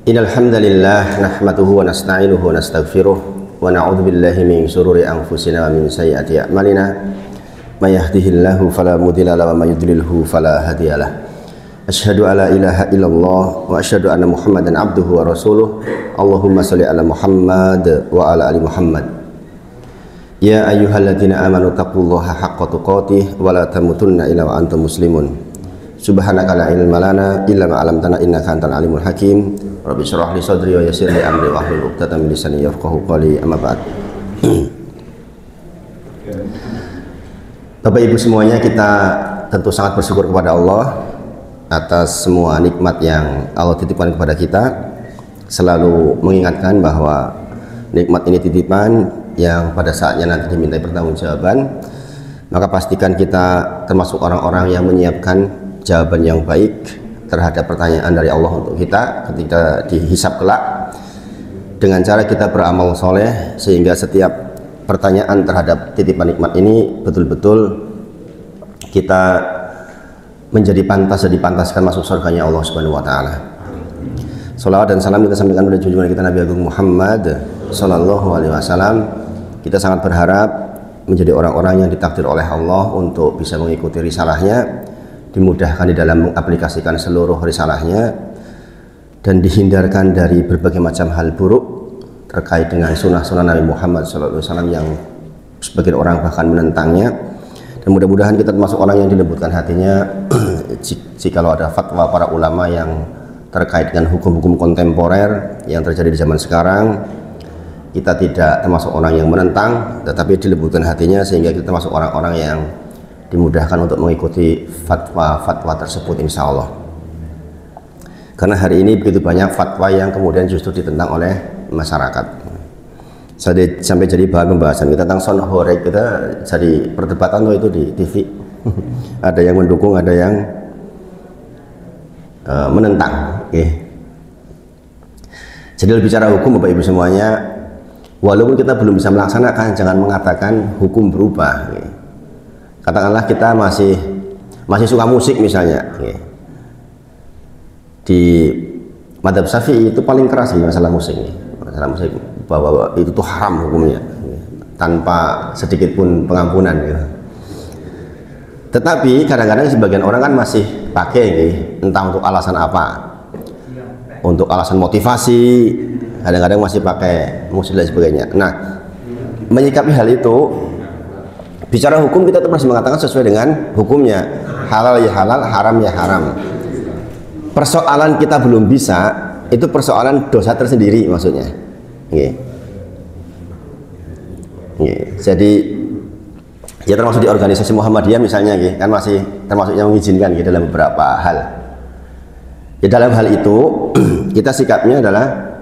Innal hamdalillah nahmaduhu wa nasta'inuhu wa nastaghfiruh wa na'udzu billahi min shururi anfusina wa min sayyiati a'malina. May yahdihillahu fala mudilla lahu wa may yudlilhu fala hadiyalah. Asyhadu alla ilaha illallah wa asyhadu anna Muhammadan abduhu wa rasuluh. Allahumma shalli ala Muhammad wa ala ali Muhammad. Ya ayyuhalladzina amanu taqullaha haqqa tuqatih wa la tamutunna illa wa antum muslimun. Subhanaka la ilma lana illa ma 'allamtana innaka antal alimul hakim. Rabbi shrah li sadri wa yassir li amri wa hlul 'uqdatam min lisani yafqahu qawli. Amma ba'd. Bapak Ibu semuanya, kita tentu sangat bersyukur kepada Allah atas semua nikmat yang Allah titipkan kepada kita. Selalu mengingatkan bahwa nikmat ini titipan yang pada saatnya nanti dimintai pertanggungjawaban. Maka pastikan kita termasuk orang-orang yang menyiapkan jawaban yang baik terhadap pertanyaan dari Allah untuk kita ketika dihisab kelak, dengan cara kita beramal soleh sehingga setiap pertanyaan terhadap titipan nikmat ini betul-betul kita menjadi pantas dan dipantaskan masuk surganya Allah Subhanahu wa taala. Salawat dan salam kita sampaikan kepada junjungan kita Nabi Agung Muhammad sallallahu alaihi wasallam. Kita sangat berharap menjadi orang-orang yang ditakdir oleh Allah untuk bisa mengikuti risalahnya, dimudahkan di dalam mengaplikasikan seluruh risalahnya, dan dihindarkan dari berbagai macam hal buruk terkait dengan sunnah-sunnah Nabi Muhammad SAW yang sebagian orang bahkan menentangnya. Dan mudah-mudahan kita termasuk orang yang dilembutkan hatinya jikalau ada fatwa para ulama yang terkait dengan hukum-hukum kontemporer yang terjadi di zaman sekarang. Kita tidak termasuk orang yang menentang, tetapi dilembutkan hatinya sehingga kita termasuk orang-orang yang dimudahkan untuk mengikuti fatwa-fatwa tersebut, insya Allah. Karena hari ini begitu banyak fatwa yang kemudian justru ditentang oleh masyarakat. Sampai jadi bahan pembahasan kita tentang son horek, kita jadi perdebatan itu di TV. Ada yang mendukung, ada yang menentang. Jadi bicara hukum, Bapak Ibu semuanya, walaupun kita belum bisa melaksanakan, jangan mengatakan hukum berubah. Katakanlah kita masih suka musik misalnya, di Madzhab Syafi'i itu paling keras di masalah musik, masalah musik bahwa itu tuh haram hukumnya, tanpa sedikit pun pengampunan. Tetapi kadang-kadang sebagian orang kan masih pakai, entah untuk alasan apa, untuk alasan motivasi, kadang-kadang masih pakai musik dan sebagainya. Nah, menyikapi hal itu, bicara hukum kita tuh masih mengatakan sesuai dengan hukumnya, halal ya halal, haram ya haram. Persoalan kita belum bisa, itu persoalan dosa tersendiri maksudnya. Jadi ya termasuk di organisasi Muhammadiyah misalnya, kan masih termasuk yang mengizinkan dalam beberapa hal. Ya dalam hal itu kita sikapnya adalah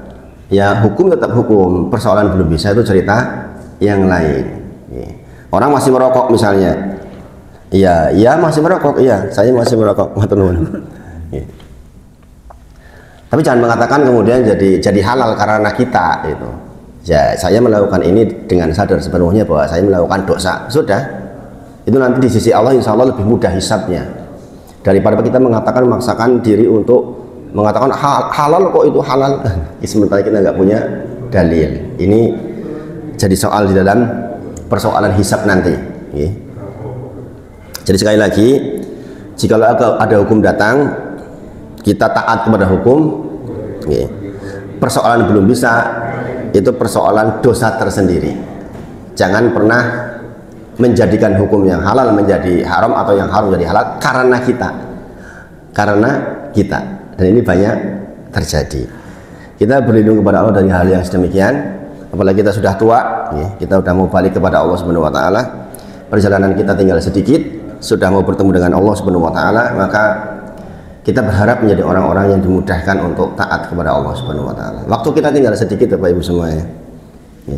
ya hukum tetap hukum, persoalan belum bisa itu cerita yang lain. Orang masih merokok misalnya, iya masih merokok, iya saya masih merokok, tapi jangan mengatakan kemudian jadi halal karena kita itu. Ya saya melakukan ini dengan sadar sepenuhnya bahwa saya melakukan dosa, sudah itu nanti di sisi Allah insya Allah lebih mudah hisabnya daripada kita memaksakan diri untuk mengatakan halal kok itu halal, sementara kita nggak punya dalil. Ini jadi soal di dalam persoalan hisab nanti. Jadi sekali lagi, jika ada hukum datang, kita taat kepada hukum. Persoalan belum bisa, itu persoalan dosa tersendiri. Jangan pernah menjadikan hukum yang halal menjadi haram atau yang haram menjadi halal karena kita. Dan ini banyak terjadi. Kita berlindung kepada Allah dari hal yang sedemikian. Apalagi kita sudah tua, kita sudah mau balik kepada Allah Subhanahu wa taala. Perjalanan kita tinggal sedikit, sudah mau bertemu dengan Allah Subhanahu wa taala, maka kita berharap menjadi orang-orang yang dimudahkan untuk taat kepada Allah Subhanahu wa taala. Waktu kita tinggal sedikit, Bapak Ibu semuanya.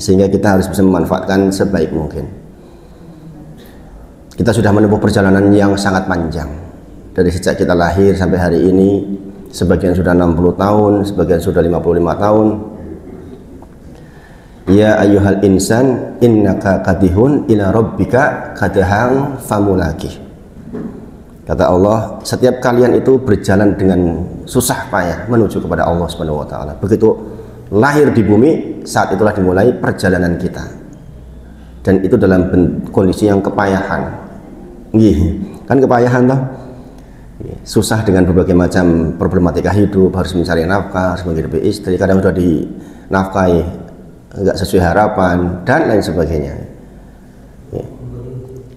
Sehingga kita harus bisa memanfaatkan sebaik mungkin. Kita sudah menempuh perjalanan yang sangat panjang. Dari sejak kita lahir sampai hari ini, sebagian sudah 60 tahun, sebagian sudah 55 tahun. Ya ayyuhal insan innaka kadihun ila rabbika kadahang famulakih. Kata Allah, setiap kalian itu berjalan dengan susah payah menuju kepada Allah Subhanahu wa taala. Begitu lahir di bumi, saat itulah dimulai perjalanan kita. Dan itu dalam kondisi yang kepayahan. Kan kepayahan toh? Susah dengan berbagai macam problematika hidup, harus mencari nafkah, harus menghidupi istri, kadang sudah dinafkahi enggak sesuai harapan dan lain sebagainya.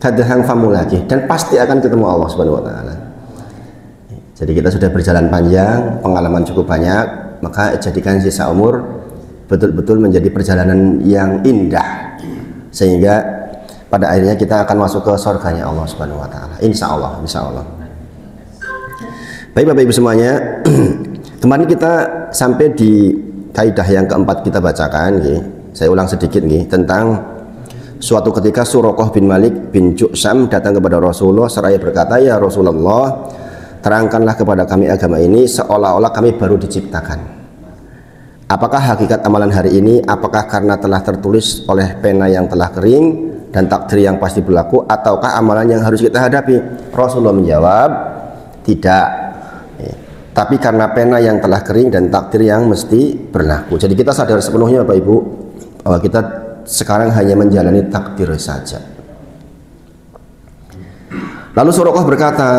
Kadang famu lagi, dan pasti akan ketemu Allah Subhanahu wa taala. Jadi kita sudah berjalan panjang, pengalaman cukup banyak, maka jadikan sisa umur betul-betul menjadi perjalanan yang indah, sehingga pada akhirnya kita akan masuk ke surganya Allah Subhanahu wa taala. Insya Allah, insya Allah. Baik Bapak Ibu semuanya, kemarin kita sampai di kaidah yang keempat kita bacakan, saya ulang sedikit tentang suatu ketika Suraqah bin Malik bin Ju'sham datang kepada Rasulullah seraya berkata, ya Rasulullah, terangkanlah kepada kami agama ini seolah-olah kami baru diciptakan. Apakah hakikat amalan hari ini? Apakah karena telah tertulis oleh pena yang telah kering dan takdir yang pasti berlaku, ataukah amalan yang harus kita hadapi? Rasulullah menjawab, tidak, tapi karena pena yang telah kering dan takdir yang mesti berlaku. Jadi kita sadar sepenuhnya Bapak Ibu bahwa kita sekarang hanya menjalani takdir saja. Lalu Suraqah berkata,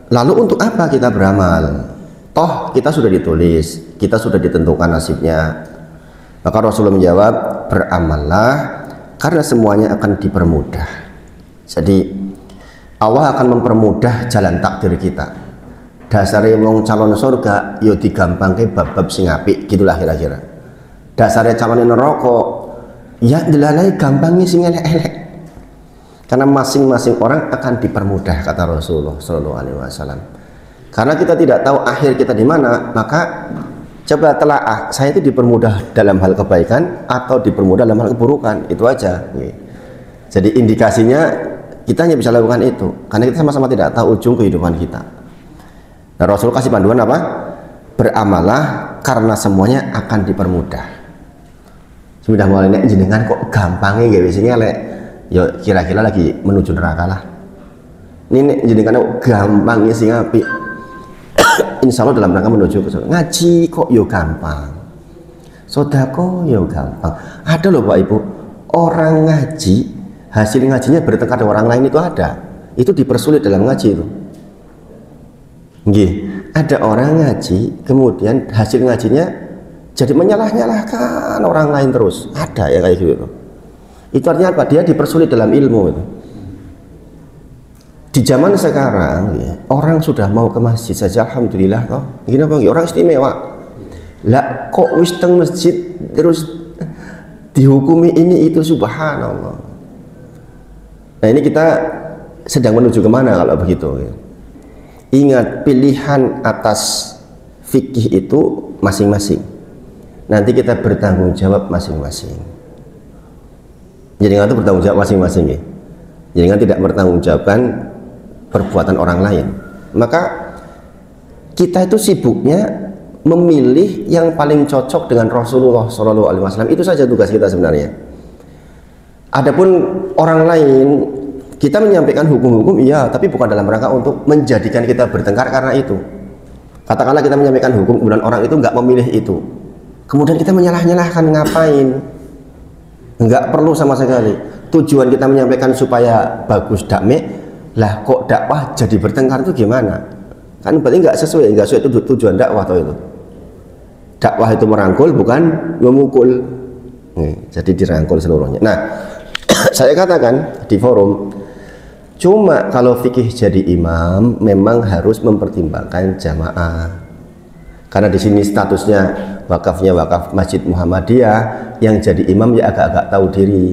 lalu untuk apa kita beramal? Toh kita sudah ditulis, kita sudah ditentukan nasibnya. Maka Rasulullah menjawab, beramallah karena semuanya akan dipermudah. Jadi Allah akan mempermudah jalan takdir kita. Dasarnya wong calon surga yo digampangke bab-bab sing apik, gitulah kira-kira. Dasarnya calon neraka ya dilalai gampangnya sing elek-elek, karena masing-masing orang akan dipermudah, kata Rasulullah Shallallahu Alaihi Wasallam. Karena kita tidak tahu akhir kita di mana, maka coba telaah, saya itu dipermudah dalam hal kebaikan atau dipermudah dalam hal keburukan, itu aja. Jadi indikasinya kita hanya bisa lakukan itu, karena kita sama-sama tidak tahu ujung kehidupan kita. Nah, Rasul kasih panduan apa? Beramalah karena semuanya akan dipermudah. Sudah mulai nek jenengan kok gampangnya gak biasanya lek ya kira-kira lagi menuju neraka lah. Ini nek jenengan kok gampangnya sing apik. Insya Allah dalam rangka menuju ke surga. Ngaji kok yo gampang, sedekah yo gampang. Ada loh Pak Ibu, orang ngaji hasil ngajinya bertengkar dengan orang lain, itu ada. Itu dipersulit dalam ngaji itu. Nggih, ada orang ngaji kemudian hasil ngajinya jadi menyalah-nyalahkan orang lain terus, ada ya kayak gitu. Itu artinya apa? Dia dipersulit dalam ilmu itu. Di zaman sekarang ya, orang sudah mau ke masjid saja alhamdulillah toh. Gini apa? Orang istimewa. Lah kok wis teng masjid terus dihukumi ini itu, subhanallah. Nah ini kita sedang menuju kemana kalau begitu ya? Ingat, pilihan atas fikih itu masing-masing. Nanti kita bertanggung jawab masing-masing. Jadi itu bertanggung jawab masing-masing ya. Jadi tidak bertanggung jawabkan perbuatan orang lain. Maka kita itu sibuknya memilih yang paling cocok dengan Rasulullah Shallallahu Alaihi Wasallam. Itu saja tugas kita sebenarnya. Adapun orang lain, kita menyampaikan hukum-hukum iya, tapi bukan dalam rangka untuk menjadikan kita bertengkar karena itu. Katakanlah kita menyampaikan hukum, kemudian orang itu nggak memilih itu, kemudian kita menyalah-nyalahkan, ngapain? Nggak perlu sama sekali. Tujuan kita menyampaikan supaya bagus dakme, lah kok dakwah jadi bertengkar itu gimana? Kan berarti nggak sesuai itu tujuan dakwah atau itu. Dakwah itu merangkul bukan memukul. Jadi dirangkul seluruhnya. Nah, saya katakan di forum, cuma kalau fikih jadi imam memang harus mempertimbangkan jamaah. Karena di sini statusnya wakafnya wakaf Masjid Muhammadiyah, yang jadi imam ya agak-agak tahu diri.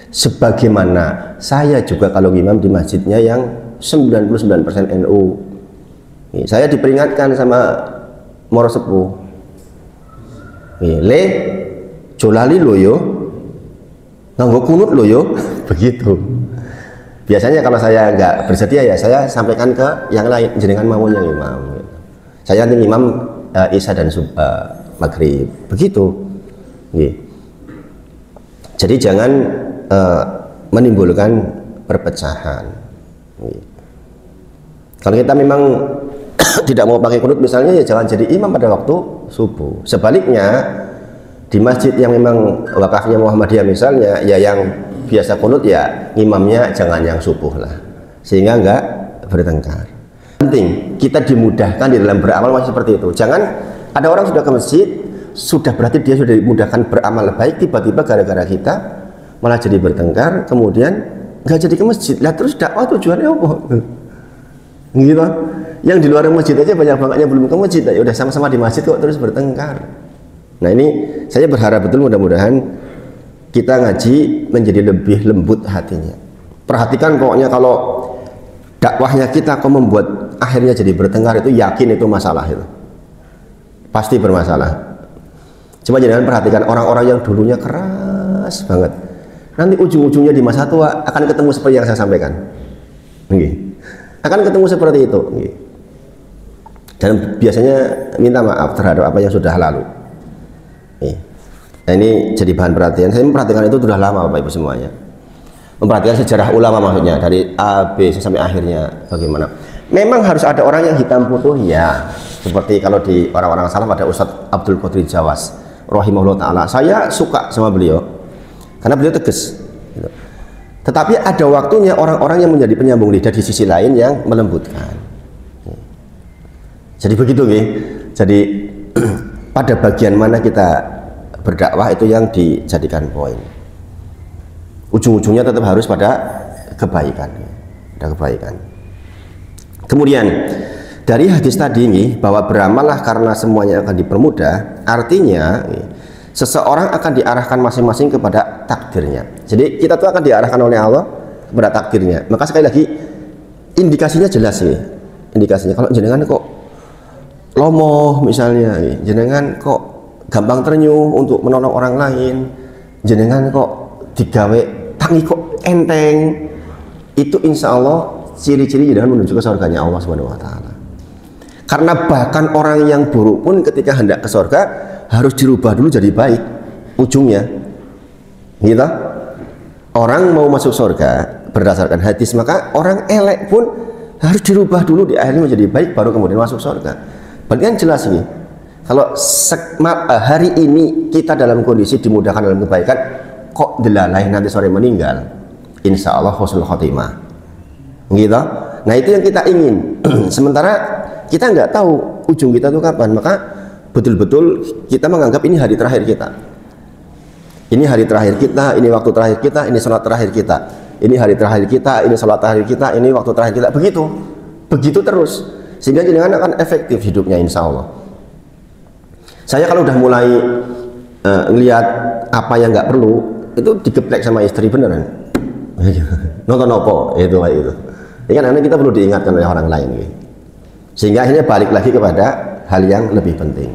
Sebagaimana saya juga kalau imam di masjidnya yang 99% NU. Saya diperingatkan sama Moro Sepuh. Le jolali lo yo, nganggo kunut lo yo, begitu. Biasanya kalau saya nggak bersedia ya saya sampaikan ke yang lain, jenengan mau yang imam. Saya nanti imam Isya dan Maghrib, begitu. Jadi jangan menimbulkan perpecahan. Kalau kita memang tidak mau pakai kunut misalnya, ya jangan jadi imam pada waktu subuh. Sebaliknya di masjid yang memang wakafnya Muhammadiyah misalnya, ya yang biasa kunut ya imamnya jangan yang subuh lah, sehingga enggak bertengkar. Penting kita dimudahkan di dalam beramal masih seperti itu. Jangan ada orang sudah ke masjid, sudah berarti dia sudah dimudahkan beramal baik, tiba-tiba gara-gara kita malah jadi bertengkar, kemudian nggak jadi ke masjid. Lah terus dakwah tujuannya apa? Gitu. Yang di luar masjid aja banyak banget yang belum ke masjid, ya udah sama-sama di masjid kok terus bertengkar. Nah ini saya berharap betul mudah-mudahan kita ngaji menjadi lebih lembut hatinya. Perhatikan pokoknya kalau dakwahnya kita kok membuat akhirnya jadi bertengkar, itu yakin itu masalah, itu pasti bermasalah. Coba jangan perhatikan orang-orang yang dulunya keras banget, nanti ujung-ujungnya di masa tua akan ketemu seperti yang saya sampaikan. Akan ketemu seperti itu. Dan biasanya minta maaf terhadap apa yang sudah lalu. Nah ini jadi bahan perhatian. Saya memperhatikan itu sudah lama Bapak Ibu semuanya. Memperhatikan sejarah ulama maksudnya dari A, B sampai akhirnya bagaimana. Memang harus ada orang yang hitam putih ya. Seperti kalau di orang-orang salaf ada Ustadz Abdul Qadir Jawas rahimahullah ta'ala. Saya suka sama beliau karena beliau tegas gitu. Tetapi ada waktunya orang-orang yang menjadi penyambung lidah di sisi lain yang melembutkan. Jadi begitu nih. Jadi pada bagian mana kita berdakwah itu yang dijadikan poin. Ujung-ujungnya tetap harus pada kebaikan. Ada kebaikan. Kemudian dari hadis tadi ini bahwa beramallah karena semuanya akan dipermudah, artinya seseorang akan diarahkan masing-masing kepada takdirnya. Jadi kita tuh akan diarahkan oleh Allah kepada takdirnya. Maka sekali lagi indikasinya jelas nih. Indikasinya kalau jenengan kok lomoh misalnya, jenengan kok gampang ternyuh untuk menolong orang lain, jenengan kok digawe tangi kok enteng, itu insya Allah ciri-ciri jenengan menuju ke surganya Allah Subhanahu Wa Taala. Karena bahkan orang yang buruk pun ketika hendak ke surga harus dirubah dulu jadi baik ujungnya, gitu. Orang mau masuk surga berdasarkan hadis, maka orang elek pun harus dirubah dulu di akhirnya menjadi baik baru kemudian masuk surga. Berarti kan jelas ini. Kalau hari ini kita dalam kondisi dimudahkan dalam kebaikan, kok delalai nanti sore meninggal, insya Allah husnul khotimah, gitu. Nah itu yang kita ingin. Sementara kita nggak tahu ujung kita itu kapan, maka betul-betul kita menganggap ini hari terakhir kita. Ini hari terakhir kita, ini waktu terakhir kita, ini sholat terakhir kita. Ini hari terakhir kita, ini sholat terakhir kita, ini waktu terakhir kita. Begitu terus. Sehingga jenengan akan efektif hidupnya insya Allah. Saya kalau udah mulai ngelihat apa yang nggak perlu, itu digeplek sama istri beneran. Nonton apa itu. Ini kan akhirnya kita perlu diingatkan oleh orang lain. Sehingga akhirnya balik lagi kepada hal yang lebih penting.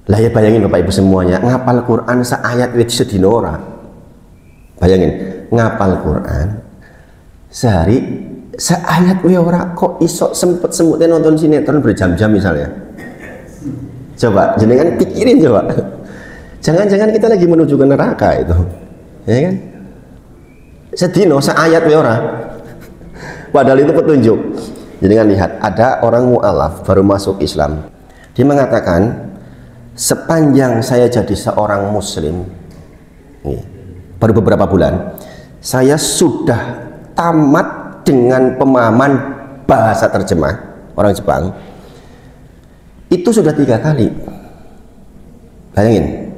Lah ya bayangin Bapak Ibu semuanya, ngapal Quran seayat wit sedinora. Bayangin, ngapal Quran sehari seayat ora kok iso sempet semutnya nonton sinetron berjam-jam misalnya. Coba jenengan pikirin coba. Jangan-jangan kita lagi menuju ke neraka itu. Ya kan? Sedino seayat ora. Padahal itu petunjuk. Jenengan lihat, ada orang mu'alaf baru masuk Islam. Dia mengatakan, sepanjang saya jadi seorang muslim, baru beberapa bulan, saya sudah tamat dengan pemahaman bahasa terjemah orang Jepang itu sudah 3 kali. Bayangin,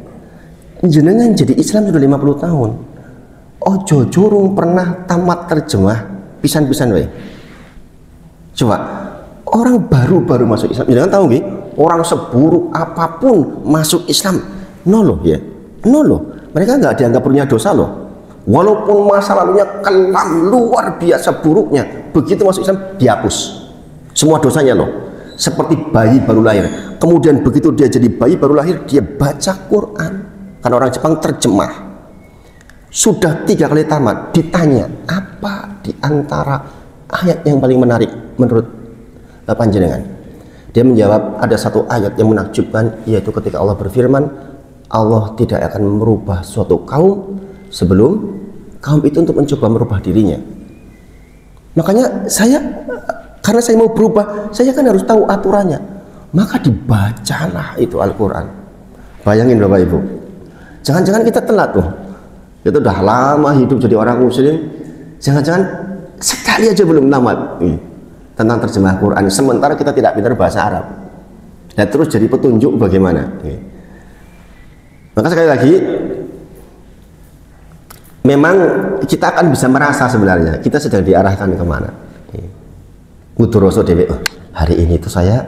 jenengan jadi Islam sudah 50 tahun, ojo jurung pernah tamat terjemah pisan-pisan we. Coba orang baru masuk Islam, jangan tahu nggih, orang seburuk apapun masuk Islam no loh, mereka nggak dianggap punya dosa loh. Walaupun masa lalunya kelam luar biasa buruknya, begitu masuk Islam dihapus semua dosanya loh. Seperti bayi baru lahir. Kemudian begitu dia jadi bayi baru lahir, dia baca Quran. Karena orang Jepang terjemah. Sudah 3 kali tamat, ditanya apa di antara ayat yang paling menarik menurut panjenengan? Dia menjawab ada satu ayat yang menakjubkan, yaitu ketika Allah berfirman, Allah tidak akan merubah suatu kaum sebelum kaum itu untuk mencoba merubah dirinya. Makanya saya Karena saya mau berubah, saya kan harus tahu aturannya. Maka dibacalah itu Al-Quran. Bayangin Bapak Ibu, jangan-jangan kita telat tuh. Kita udah lama hidup jadi orang muslim, jangan-jangan sekali aja belum tamat tentang terjemah Quran, sementara kita tidak pintar bahasa Arab. Dan terus jadi petunjuk bagaimana. Maka sekali lagi, memang kita akan bisa merasa sebenarnya kita sedang diarahkan kemana. Kuduroso dewe, hari ini tuh saya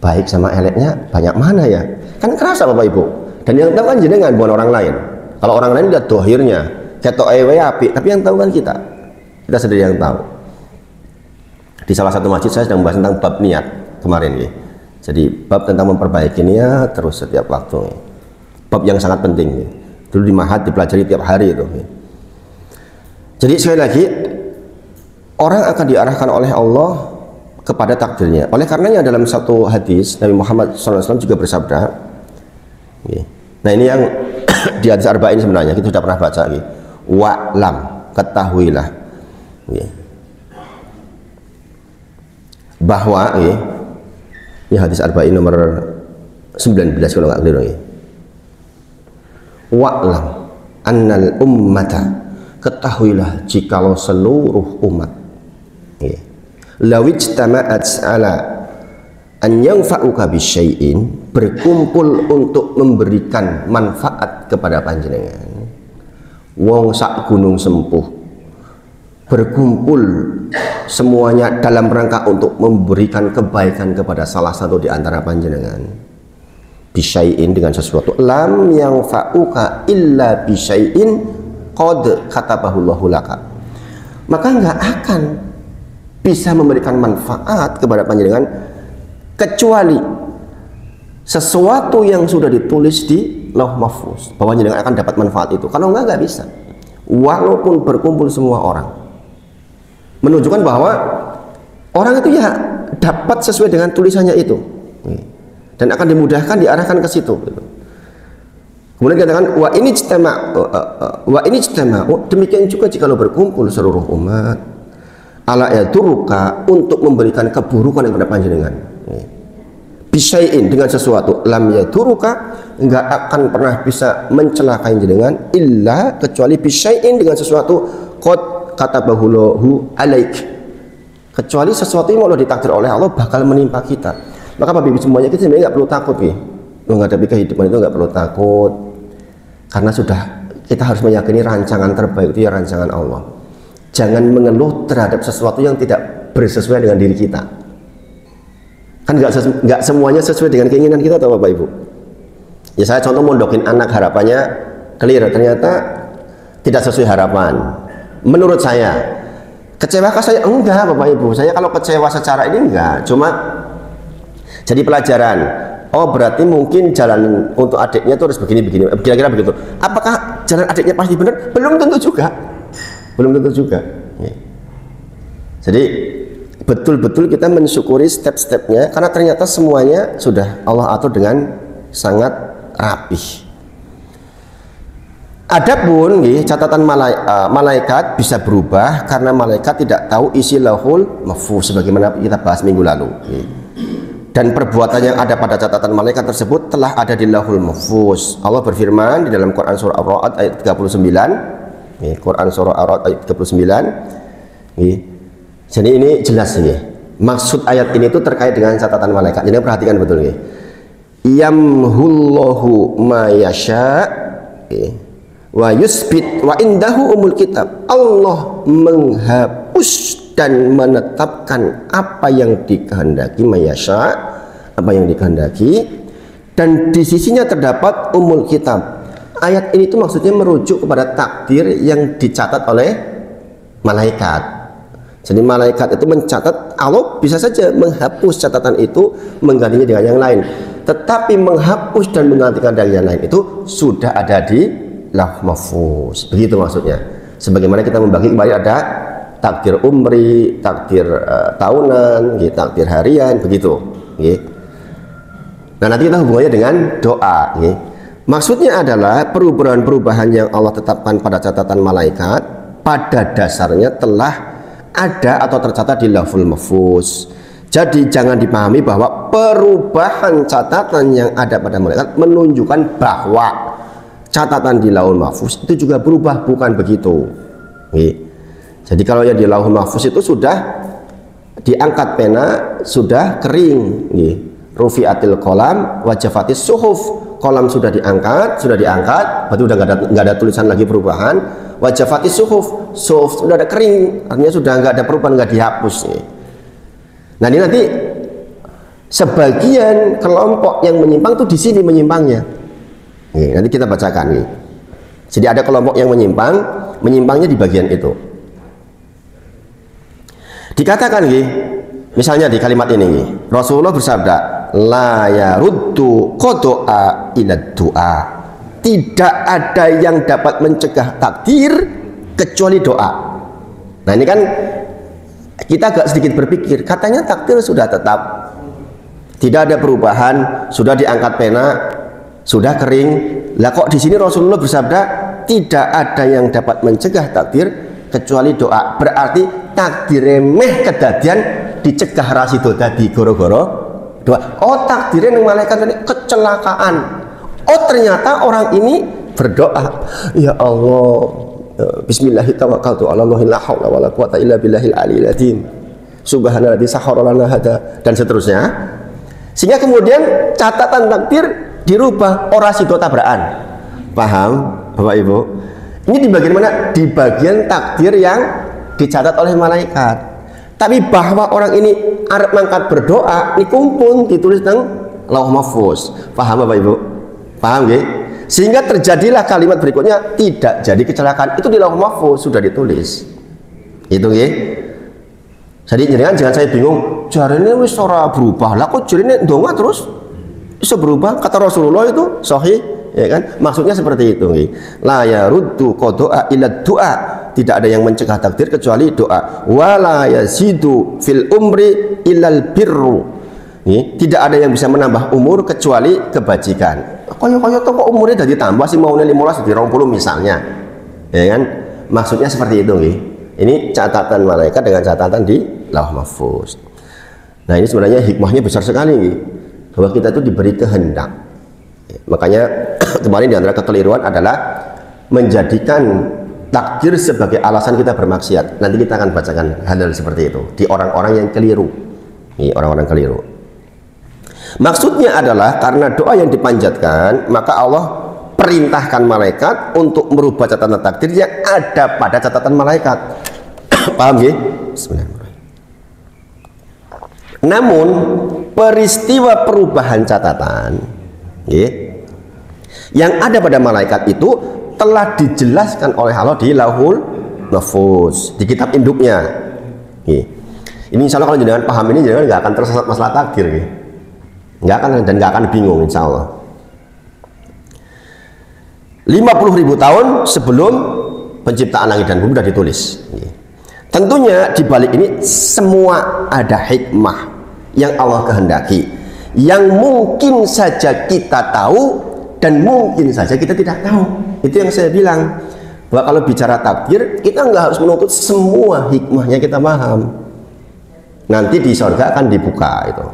baik sama eleknya banyak mana ya? Kan kerasa Bapak Ibu. Dan yang tahu kan jenengan, bukan orang lain. Kalau orang lain lihat dohirnya, ketok ewe api, tapi yang tahu kan kita. Kita sendiri yang tahu. Di salah satu masjid saya sedang membahas tentang bab niat kemarin ya. Jadi bab tentang memperbaiki niat terus setiap waktu. Bab yang sangat penting ya. Dulu di Mahat dipelajari tiap hari itu. Ya. Jadi sekali lagi, orang akan diarahkan oleh Allah kepada takdirnya. Oleh karenanya dalam satu hadis Nabi Muhammad SAW juga bersabda, nah ini yang di hadis arba'in sebenarnya kita sudah pernah baca, wa'lam, ketahuilah bahwa ini hadis arba'in nomor 19 kalau nggak keliru, wa'lam annal ummata, ketahuilah jikalau seluruh umat lawijtama'at ala an yanfa'uka bisyai'in, berkumpul untuk memberikan manfaat kepada panjenengan. Wong sak gunung sempuh berkumpul semuanya dalam rangka untuk memberikan kebaikan kepada salah satu di antara panjenengan. Bisyai'in, dengan sesuatu, lam yanfa'uka illa bisyai'in qad katabahullahu laka, maka enggak akan bisa memberikan manfaat kepada panjenengan kecuali sesuatu yang sudah ditulis di Lauh Mahfuz bahwa panjenengan akan dapat manfaat itu. Kalau enggak bisa, walaupun berkumpul semua orang, menunjukkan bahwa orang itu ya dapat sesuai dengan tulisannya itu dan akan dimudahkan diarahkan ke situ. Kemudian dikatakan wa ini ijtama, demikian juga jika berkumpul seluruh umat ala yaduruka, untuk memberikan keburukan kepada panjenengan, bisyai'in, dengan sesuatu, lam yaduruka, enggak akan pernah bisa mencelakai jenengan, illa, kecuali bisyai'in, dengan sesuatu, qad katabahullahu alaik, kecuali sesuatu yang Allah ditakdir oleh Allah bakal menimpa kita. Maka Bapak Ibu semuanya, kita sebenarnya nggak perlu takut menghadapi kehidupan itu, nggak perlu takut, karena sudah kita harus meyakini rancangan terbaik itu ya rancangan Allah. Jangan mengeluh terhadap sesuatu yang tidak bersesuaian dengan diri kita. Kan nggak semuanya sesuai dengan keinginan kita, atau Bapak Ibu. Ya saya contoh mondokin anak, harapannya clear, ternyata tidak sesuai harapan. Menurut saya, kecewakah saya? Enggak Bapak Ibu. Saya kalau kecewa secara ini enggak, cuma jadi pelajaran. Oh berarti mungkin jalan untuk adiknya itu harus begini-begini, kira-kira begitu. Apakah jalan adiknya pasti benar? Belum tentu juga. Belum tentu juga. Jadi betul-betul kita mensyukuri step-stepnya, karena ternyata semuanya sudah Allah atur dengan sangat rapih. Adapun catatan malaikat bisa berubah karena malaikat tidak tahu isi Lauhul Mahfuz, sebagaimana kita bahas minggu lalu. Dan perbuatan yang ada pada catatan malaikat tersebut telah ada di Lauhul Mahfuz. Allah berfirman di dalam Quran surah Ar-Ra'd ayat 39. Quran surah Ar-Ra'd ayat 39. Jadi ini jelas ini. Maksud ayat ini itu terkait dengan catatan malaikat. Jadi perhatikan betul nih. Yamhullahu ma yasha wa yusbit wa indahu umul kitab. Allah menghapus dan menetapkan apa yang dikehendaki, mayasya, apa yang dikehendaki, dan di sisinya terdapat umul kitab. Ayat ini itu maksudnya merujuk kepada takdir yang dicatat oleh malaikat. Jadi malaikat itu mencatat, Allah bisa saja menghapus catatan itu, menggantinya dengan yang lain. Tetapi menghapus dan menggantikan dengan yang lain itu sudah ada di Lauh Mahfuz. Begitu maksudnya. Sebagaimana kita membagi kembali ada takdir umri, takdir tahunan, takdir harian, begitu. Nah nanti kita hubungannya dengan doa. Maksudnya adalah perubahan-perubahan yang Allah tetapkan pada catatan malaikat pada dasarnya telah ada atau tercatat di Lauhul Mahfuz. Jadi jangan dipahami bahwa perubahan catatan yang ada pada malaikat menunjukkan bahwa catatan di Lauhul Mahfuz itu juga berubah, bukan begitu. Jadi kalau yang di Lauhul Mahfuz itu sudah diangkat pena, sudah kering. Rufi'atil qalam wajafatis suhuf, kolam sudah diangkat, berarti udah nggak ada tulisan lagi perubahan. Wajafatis suhuf, suhuf sudah ada kering, artinya sudah nggak ada perubahan, nggak dihapus. Nah ini nanti sebagian kelompok yang menyimpang tuh di sini menyimpangnya. Nanti kita bacakan nih. Jadi ada kelompok yang menyimpangnya di bagian itu. Dikatakan nih, misalnya di kalimat ini, Rasulullah bersabda, la yaruddu qada'a ila du'a. Tidak ada yang dapat mencegah takdir kecuali doa. Nah ini kan kita agak sedikit berpikir, katanya takdir sudah tetap, tidak ada perubahan, sudah diangkat pena, sudah kering. Lah kok di sini Rasulullah bersabda tidak ada yang dapat mencegah takdir kecuali doa. Berarti takdir meh kedadian dicegah rasido tadi goro-goro doa. Oh takdirnya yang malaikat ini kecelakaan. Oh ternyata orang ini berdoa, ya Allah, bismillahirrahmanirrahim, Allahi la haula wala quwata illa billahil aliyil azim, subhanalladzi sakhkhara lana hada, dan seterusnya. Sehingga kemudian catatan takdir dirubah, ora sido tabrakan. Paham Bapak Ibu? Ini di bagian mana? Di bagian takdir yang dicatat oleh malaikat. Tapi bahwa orang ini arep mangkat berdoa, ini kumpul ditulis teng Lauh Mahfuz. Paham Bapak Ibu? Paham nggih? Sehingga terjadilah kalimat berikutnya, tidak jadi kecelakaan. Itu di Lauh Mahfuz sudah ditulis. Itu nggih. Jadi jangan saya bingung, jarine wis ora berubah. Lah kok jarine ndonga terus bisa berubah? Kata Rasulullah itu sahih, ya kan? Maksudnya seperti itu nggih. La yaruddu qada'a ila du'a. Tidak ada yang mencegah takdir kecuali doa. Wala yazidu fil umri illal birru. Tidak ada yang bisa menambah umur kecuali kebajikan. Kaya-kaya tuh kok umurnya udah ditambah sih, maunya 15 jadi 20 misalnya, ya kan? Maksudnya seperti itu nih. Ini catatan malaikat dengan catatan di Lauh Mahfuz. Nah ini sebenarnya hikmahnya besar sekali nih, bahwa kita itu diberi kehendak. Makanya kemarin di antara kekeliruan adalah menjadikan takdir sebagai alasan kita bermaksiat. Nanti kita akan bacakan hal-hal seperti itu di orang-orang yang keliru. Ini orang-orang keliru. Maksudnya adalah karena doa yang dipanjatkan, maka Allah perintahkan malaikat untuk merubah catatan takdir yang ada pada catatan malaikat. Paham ya? Bismillahirrahmanirrahim. Namun peristiwa perubahan catatan yang ada pada malaikat itu telah dijelaskan oleh Allah di Lauhul Mahfuz, di kitab induknya. Ini insya Allah kalau jangan paham ini, jangan nggak akan tersesat masalah takdir. Nggak akan, dan nggak akan bingung insya Allah. 50.000 tahun sebelum penciptaan langit dan bumi sudah ditulis. Tentunya di balik ini semua ada hikmah yang Allah kehendaki, yang mungkin saja kita tahu dan mungkin saja kita tidak tahu. Itu yang saya bilang, bahwa kalau bicara takdir kita nggak harus menuntut semua hikmahnya kita paham. Nanti di surga akan dibuka itu.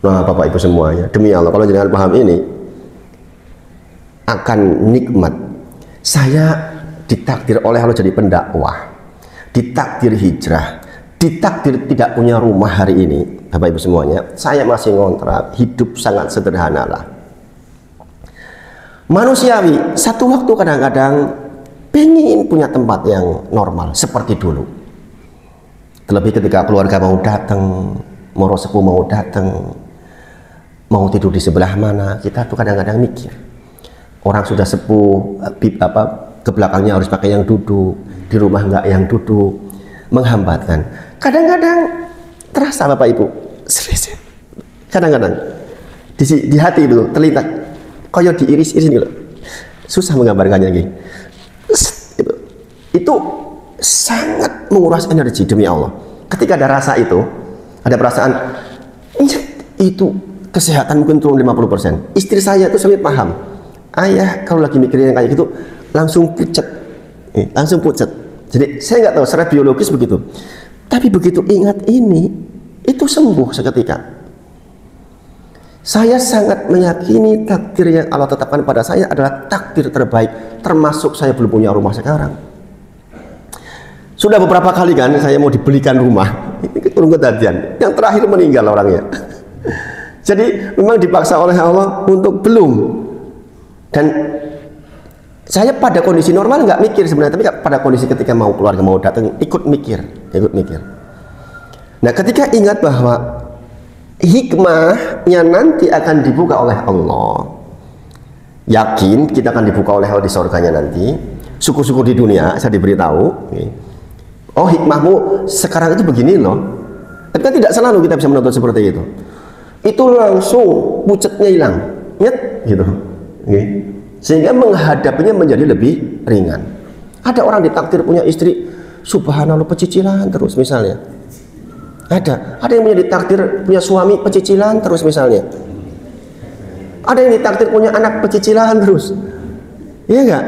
Nah Bapak Ibu semuanya, demi Allah kalau jangan paham ini akan nikmat. Saya ditakdir oleh Allah jadi pendakwah, ditakdir hijrah, ditakdir tidak punya rumah hari ini. Bapak Ibu semuanya, saya masih ngontrak, hidup sangat sederhana lah. Manusiawi, satu waktu kadang-kadang pengen punya tempat yang normal seperti dulu. Terlebih ketika keluarga mau datang, moro sepuh mau datang, mau tidur di sebelah mana, kita tuh kadang-kadang mikir. Orang sudah sepuh, ke belakangnya harus pakai yang duduk, di rumah nggak yang duduk, menghambatkan. Kadang-kadang terasa Bapak Ibu, kadang-kadang di hati itu terlintas, kayak diiris-iris gitu. Susah menggambarkannya lagi. Itu sangat menguras energi demi Allah. Ketika ada rasa itu, ada perasaan itu kesehatan mungkin turun 50%. Istri saya itu sampai paham, ayah kalau lagi mikirin yang kayak gitu langsung pucat, langsung pucat. Jadi saya nggak tahu secara biologis begitu. Tapi begitu ingat ini, itu sembuh seketika. Saya sangat meyakini takdir yang Allah tetapkan pada saya adalah takdir terbaik, termasuk saya belum punya rumah sekarang. Sudah beberapa kali kan saya mau dibelikan rumah, ini turun kejadian. Yang terakhir meninggal orangnya. Jadi memang dipaksa oleh Allah untuk belum. Dan saya pada kondisi normal nggak mikir sebenarnya, tapi pada kondisi ketika mau keluarga mau datang ikut mikir. Nah, ketika ingat bahwa hikmahnya nanti akan dibuka oleh Allah, yakin kita akan dibuka oleh Allah di surganya nanti. Syukur-syukur di dunia saya diberitahu, oh hikmahmu sekarang itu begini loh. Tapi kan tidak selalu kita bisa menuntut seperti itu. Itu langsung pucetnya hilang, nyet gitu. Sehingga menghadapinya menjadi lebih ringan. Ada orang ditakdir punya istri, subhanallah pecicilan terus misalnya. Ada yang punya ditakdir punya suami pecicilan terus misalnya. Ada yang ditakdir punya anak pecicilan terus. Iya enggak?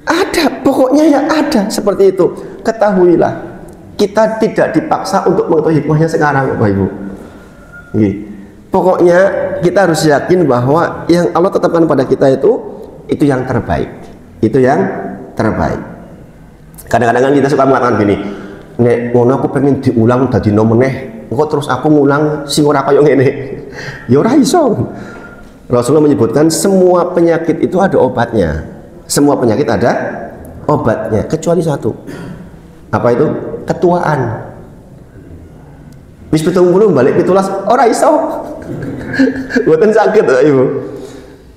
Ada, pokoknya ya ada seperti itu. Ketahuilah, kita tidak dipaksa untuk mengetahui hikmahnya sekarang, Bapak Ibu. Pokoknya kita harus yakin bahwa yang Allah tetapkan pada kita itu yang terbaik. Itu yang terbaik. Kadang-kadang kita suka mengatakan gini, nek ngono aku pengen diulang dadi nomeneh, engko terus aku ngulang sing ora kaya ngene. Ya ora iso. Rasulullah menyebutkan semua penyakit itu ada obatnya. Semua penyakit ada obatnya kecuali satu. Apa itu? Ketuaan. Wis 70 balik 17 ora iso. Buatan sakit Ibu.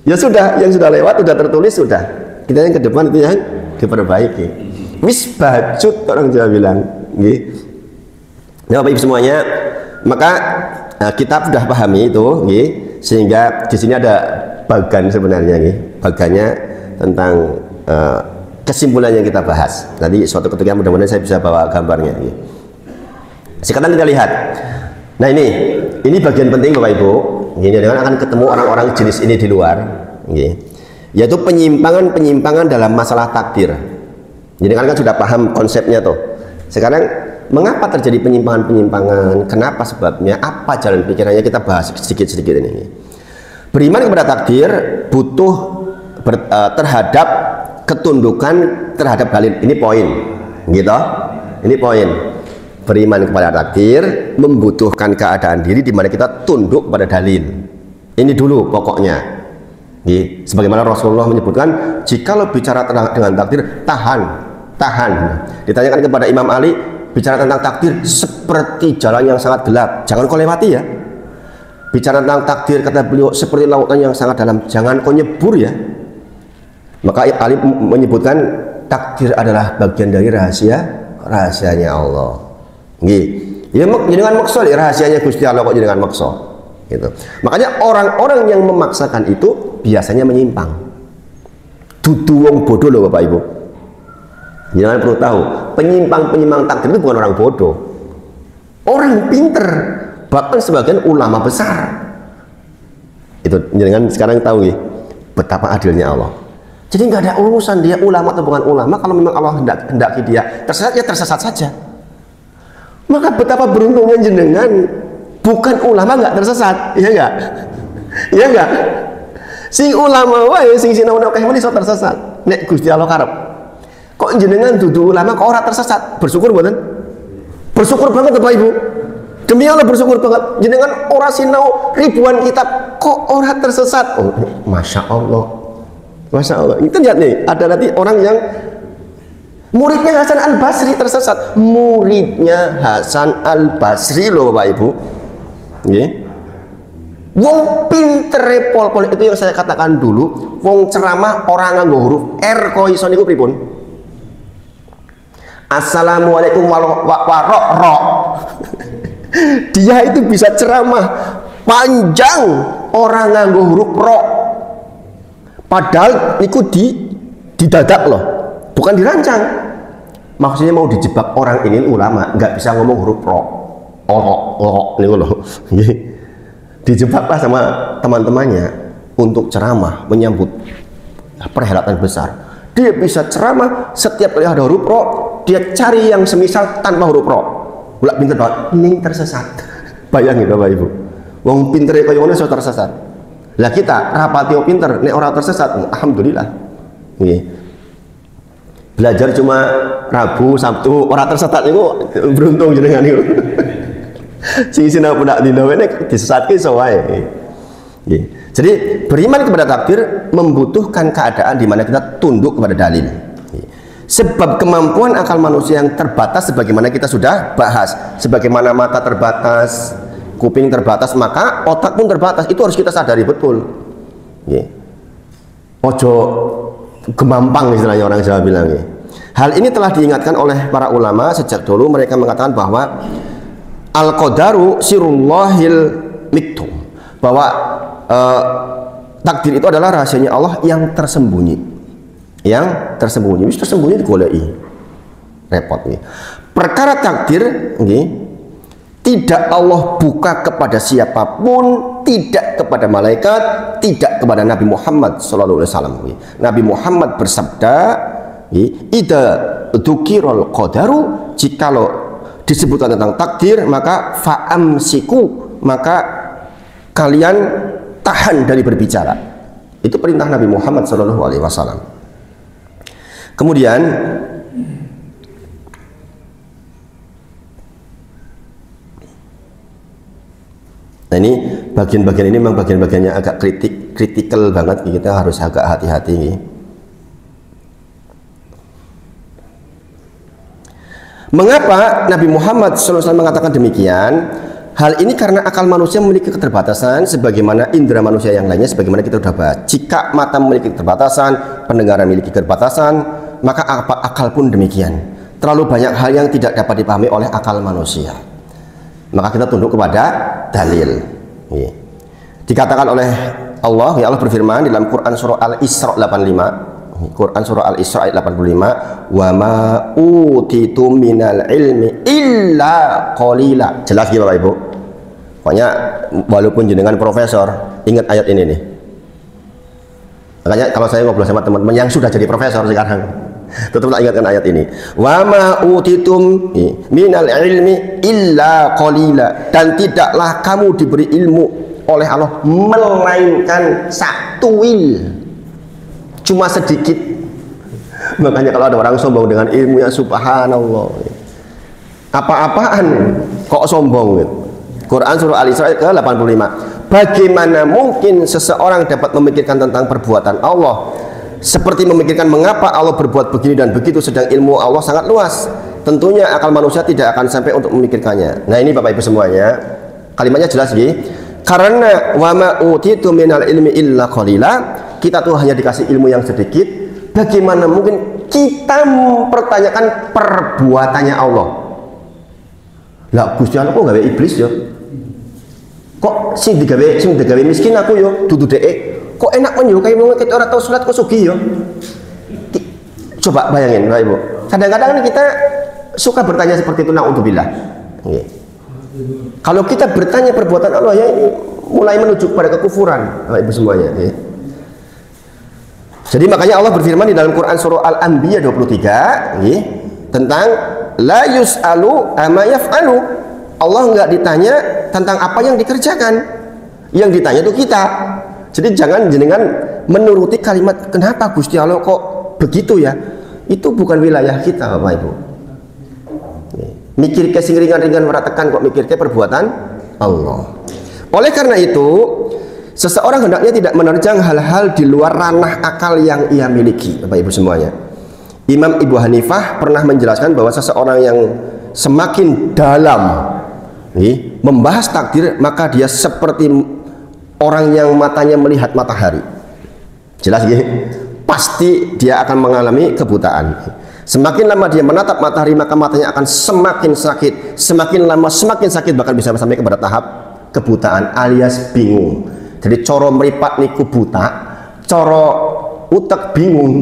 Ya sudah, yang sudah lewat sudah tertulis sudah. Kita yang ke depan itu yang diperbaiki. Wis bacut orang Jawa bilang. Nggih. Nah, Bapak Ibu semuanya, maka kita sudah pahami itu, nggih. Sehingga di sini ada bagan sebenarnya, nggih. Bagannya tentang kesimpulan yang kita bahas. Nanti suatu ketika mudah-mudahan saya bisa bawa gambarnya, nggih. Sekarang kita lihat. Nah, ini bagian penting Bapak Ibu. Ini akan ketemu orang-orang jenis ini di luar, yaitu penyimpangan dalam masalah takdir. Jadi kan sudah paham konsepnya tuh. Sekarang mengapa terjadi penyimpangan-penyimpangan? Kenapa sebabnya? Apa jalan pikirannya? Kita bahas sedikit-sedikit ini. Beriman kepada takdir butuh terhadap ketundukan terhadap dalil. Ini poin, gitu. Ini poin. Beriman kepada takdir membutuhkan keadaan diri di mana kita tunduk pada dalil. Ini dulu pokoknya. Sebagaimana Rasulullah menyebutkan, jikalau bicara dengan takdir, tahan. Ditanyakan kepada Imam Ali, bicara tentang takdir seperti jalan yang sangat gelap, jangan kau lewati ya. Bicara tentang takdir, kata beliau, seperti lautan yang sangat dalam, jangan kau nyebur ya. Maka Ali menyebutkan takdir adalah bagian dari rahasianya Allah. Ya dengan maksa rahasianya Gusti Allah kok dengan maksa gitu. Makanya orang-orang yang memaksakan itu biasanya menyimpang. Dudu wong bodoh loh Bapak Ibu. Jangan perlu tahu, penyimpang takdir itu bukan orang bodoh. Orang pinter, bahkan sebagian ulama besar. Itu jangan sekarang tahu ya, betapa adilnya Allah. Jadi nggak ada urusan dia ulama atau bukan ulama. Kalau memang Allah hendaki dia tersesat, ya tersesat saja. Maka betapa beruntungnya jenengan bukan ulama nggak tersesat, ya enggak? Ya enggak? Sing ulama wae sing sinau akeh meni iso tersesat. Nek Gusti Allah karep. Kok jenengan dudu ulama kok ora tersesat? Bersyukur mboten? Bersyukur banget Bapak Ibu. Demi Allah bersyukur banget. Jenengan ora sinau ribuan kitab kok ora tersesat. Oh, Masya Allah. Masya Allah. Kita lihat nih, ada nanti orang yang muridnya Hasan Al-Basri tersesat. Muridnya Hasan Al-Basri loh Bapak Ibu. Wong pinter pol itu yang saya katakan dulu. Wong ceramah orang nganggo huruf R kok iso niku pripun? Assalamualaikum warahmatullahi. Dia itu bisa ceramah panjang orang nganggo huruf ro. Padahal niku didadak loh. Bukan dirancang. Maksudnya mau dijebak orang ini ulama, nggak bisa ngomong huruf ro. Ini loh. Dijebaklah sama teman-temannya untuk ceramah menyambut perhelatan besar. Dia bisa ceramah setiap kali ada huruf ro, dia cari yang semisal tanpa huruf ro. Ulak pinter banget, ning tersesat. Bayangin Bapak Ibu. Wong pintere kaya ngono iso tersesat. Lah kita rapati pinter nek ora tersesat, alhamdulillah. Nggih. Belajar cuma Rabu, Sabtu, ora tersesat niku beruntung jenengan niku. Sing sinau pendak dina wene disesatke iso wae. Nggih. Jadi beriman kepada takdir membutuhkan keadaan di mana kita tunduk kepada dalil. Sebab kemampuan akal manusia yang terbatas sebagaimana kita sudah bahas, sebagaimana mata terbatas, kuping terbatas, maka otak pun terbatas. Itu harus kita sadari betul. Ojo gemampang istilahnya orang Jawa bilang. Hal ini telah diingatkan oleh para ulama sejak dulu. Mereka mengatakan bahwa al-qadaru sirullahil miktum, bahwa takdir itu adalah rahasianya Allah yang tersembunyi. Yang tersembunyi, wis tersembunyi digoleki. Repot nih. Perkara takdir nggih tidak Allah buka kepada siapapun, tidak kepada malaikat, tidak kepada Nabi Muhammad sallallahu alaihi wasallam. Nabi Muhammad bersabda, "Idza dzukirul qadaru," jikalau disebutkan tentang takdir, maka fa'amsiku, maka kalian tahan dari berbicara. Itu perintah Nabi Muhammad sallallahu alaihi wasallam. Kemudian nah ini bagian-bagian ini memang bagian-bagiannya agak kritikal banget, kita harus agak hati-hati. Mengapa Nabi Muhammad SAW mengatakan demikian? Hal ini karena akal manusia memiliki keterbatasan sebagaimana indera manusia yang lainnya, sebagaimana kita sudah bahas. Jika mata memiliki keterbatasan, pendengaran memiliki keterbatasan, maka akal pun demikian. Terlalu banyak hal yang tidak dapat dipahami oleh akal manusia. Maka kita tunduk kepada dalil. Dikatakan oleh Allah, ya Allah berfirman di dalam Quran surah Al-Isra 85. Quran surah Al-Isra ayat 85, wa ma utitum minal ilmi illa qalila. Jelas gitu Bapak Ibu. Pokoknya walaupun jenengan profesor, ingat ayat ini nih. Makanya kalau saya ngobrol sama teman-teman yang sudah jadi profesor sekarang, tetaplah ingatkan ayat ini. Wa ma utitum minal ilmi illa qalila, dan tidaklah kamu diberi ilmu oleh Allah melainkan satu wil. Cuma sedikit. Makanya kalau ada orang sombong dengan ilmunya, subhanallah, apa-apaan kok sombong gitu. Quran surah Al-Isra ke 85. Bagaimana mungkin seseorang dapat memikirkan tentang perbuatan Allah seperti memikirkan mengapa Allah berbuat begini dan begitu, sedang ilmu Allah sangat luas. Tentunya akal manusia tidak akan sampai untuk memikirkannya. Nah ini Bapak Ibu semuanya, kalimatnya jelas ya. Karena wa ma utitu minal ilmi illa qalila, kita tuh hanya dikasih ilmu yang sedikit. Bagaimana mungkin kita mempertanyakan perbuatannya Allah? Lah Gusti Allah kok gawe iblis ya? Kok sing digawe miskin aku yo dudu dhek. Kok enak men yo kaya wong ket ora tau salat kok sugih yo. Coba bayangin Bapak Ibu. Kadang-kadang kita suka bertanya seperti itu, naudzubillah. Nggih. Kalau kita bertanya perbuatan Allah, ya ini mulai menuju kepada kekufuran, Bapak Ibu semuanya. Ya. Jadi makanya Allah berfirman di dalam Quran surah Al-Anbiya 23, ya, tentang la yus'alu amma yaf'alu. Allah nggak ditanya tentang apa yang dikerjakan, yang ditanya itu kita. Jadi jangan jenengan menuruti kalimat kenapa Gusti Allah kok begitu ya. Itu bukan wilayah kita Bapak Ibu. Mikir ke sing ringan-ringan ora tekan kok mikir ke perbuatan Allah. Oleh karena itu, seseorang hendaknya tidak menerjang hal-hal di luar ranah akal yang ia miliki, Bapak Ibu semuanya. Imam Ibu Hanifah pernah menjelaskan bahwa seseorang yang semakin dalam membahas takdir, maka dia seperti orang yang matanya melihat matahari. Jelas ya? Pasti dia akan mengalami kebutaan. Semakin lama dia menatap matahari, maka matanya akan semakin sakit. Semakin lama semakin sakit, bahkan bisa sampai kepada tahap kebutaan alias bingung. Jadi coro meripat niku buta, coro utek bingung,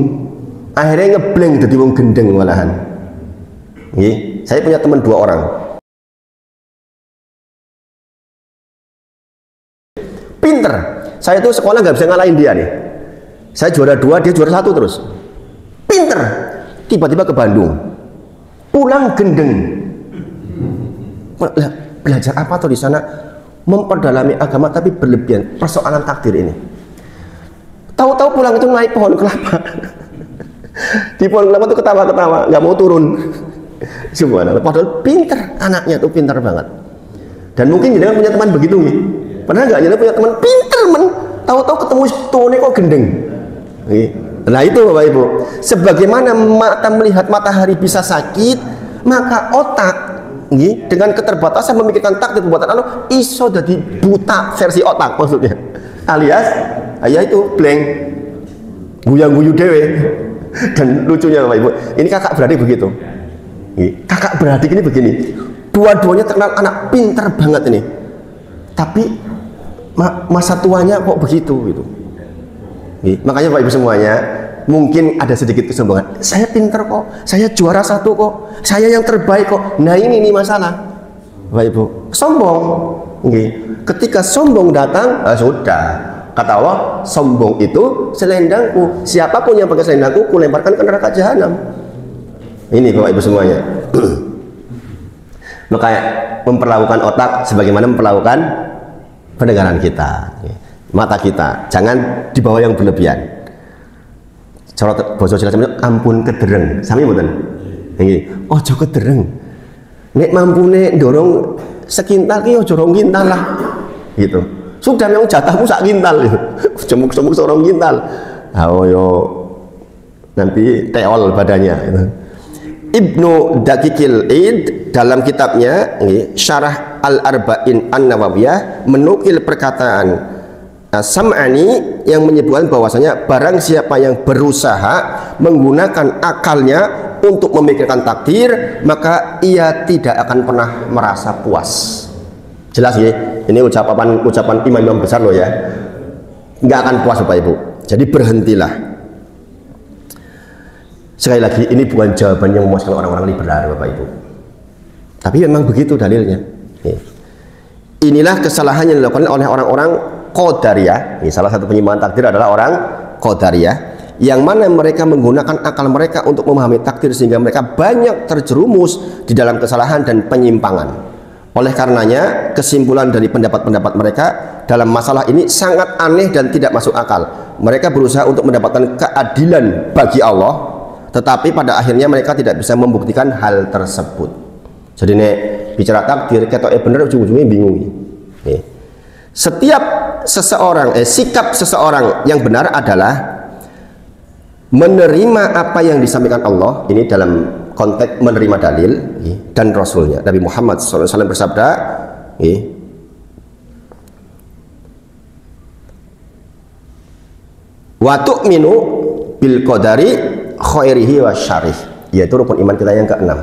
akhirnya ngebleng jadi wong gendeng malahan. Saya punya teman 2 orang. Pinter. Saya tuh sekolah nggak bisa ngalahin dia nih. Saya juara 2, dia juara 1 terus. Pinter. Tiba-tiba ke Bandung, pulang gendeng. Belajar apa tuh di sana? Memperdalami agama tapi berlebihan persoalan takdir ini. Tahu-tahu pulang itu naik pohon kelapa. Di pohon kelapa tuh ketawa-ketawa, nggak mau turun. Subhanallah. Padahal pinter anaknya tuh, pinter banget. Dan mungkin jenengan punya teman begitu nih. Pernah nggak jenengan punya teman pinter tahu-tahu ketemu tuane kok gendeng. Nah itu Bapak Ibu. Sebagaimana mata melihat matahari bisa sakit, maka otak dengan keterbatasan memikirkan takdir perbuatan Allah iso jadi buta versi otak maksudnya. Alias ayah itu blank, guyang-guyu dewe. Dan lucunya Bapak Ibu, ini kakak beradik begitu. Kakak beradik ini begini, dua-duanya terkenal anak pinter banget ini, tapi masa tuanya kok begitu gitu. Makanya Bapak Ibu semuanya, mungkin ada sedikit kesombongan. Saya pinter kok, saya juara 1 kok, saya yang terbaik kok. Nah ini masalah Bapak Ibu, sombong. Ketika sombong datang, sudah. Kata Allah, sombong itu selendangku. Siapapun yang pakai selendangku, kulemparkan ke neraka jahanam. Ini Bapak Ibu semuanya. Makanya memperlakukan otak sebagaimana memperlakukan pendengaran kita, mata kita. Jangan dibawa yang berlebihan. Cara basa Jawa itu ampun kedereng. Sami mboten? Nggih. Ojo kedereng. Nek mampune ndorong sekintal ki ojo rong kintal lah. Gitu. Sudah memang jatahmu sak kintal gitu. Jemuk-jemuk sorong kintal. Oh yo nanti teol badannya gitu. Ibnu Daqiqil Id dalam kitabnya Syarah Al-Arba'in An-Nawawiyah menukil perkataan Sam'ani yang menyebutkan bahwasanya barang siapa yang berusaha menggunakan akalnya untuk memikirkan takdir, maka ia tidak akan pernah merasa puas. Jelas ya, ini ucapan imam-imam besar loh ya, nggak akan puas Bapak Ibu. Jadi berhentilah. Sekali lagi, ini bukan jawaban yang memuaskan orang-orang liberal Bapak Ibu, tapi memang begitu dalilnya. Inilah kesalahan yang dilakukan oleh orang-orang Qadariyah. Salah satu penyimpangan takdir adalah orang Qadariyah, yang mana mereka menggunakan akal mereka untuk memahami takdir sehingga mereka banyak terjerumus di dalam kesalahan dan penyimpangan. Oleh karenanya, kesimpulan dari pendapat-pendapat mereka dalam masalah ini sangat aneh dan tidak masuk akal. Mereka berusaha untuk mendapatkan keadilan bagi Allah, tetapi pada akhirnya mereka tidak bisa membuktikan hal tersebut. Jadi nek bicara takdir ketoknya bener, ujung-ujungnya bingung. Setiap seseorang, sikap seseorang yang benar adalah menerima apa yang disampaikan Allah. Ini dalam konteks menerima dalil dan Rasulnya. Nabi Muhammad SAW bersabda, wa tu'minu bil qadari khairihi wa syarih, yaitu rukun iman kita yang ke-6.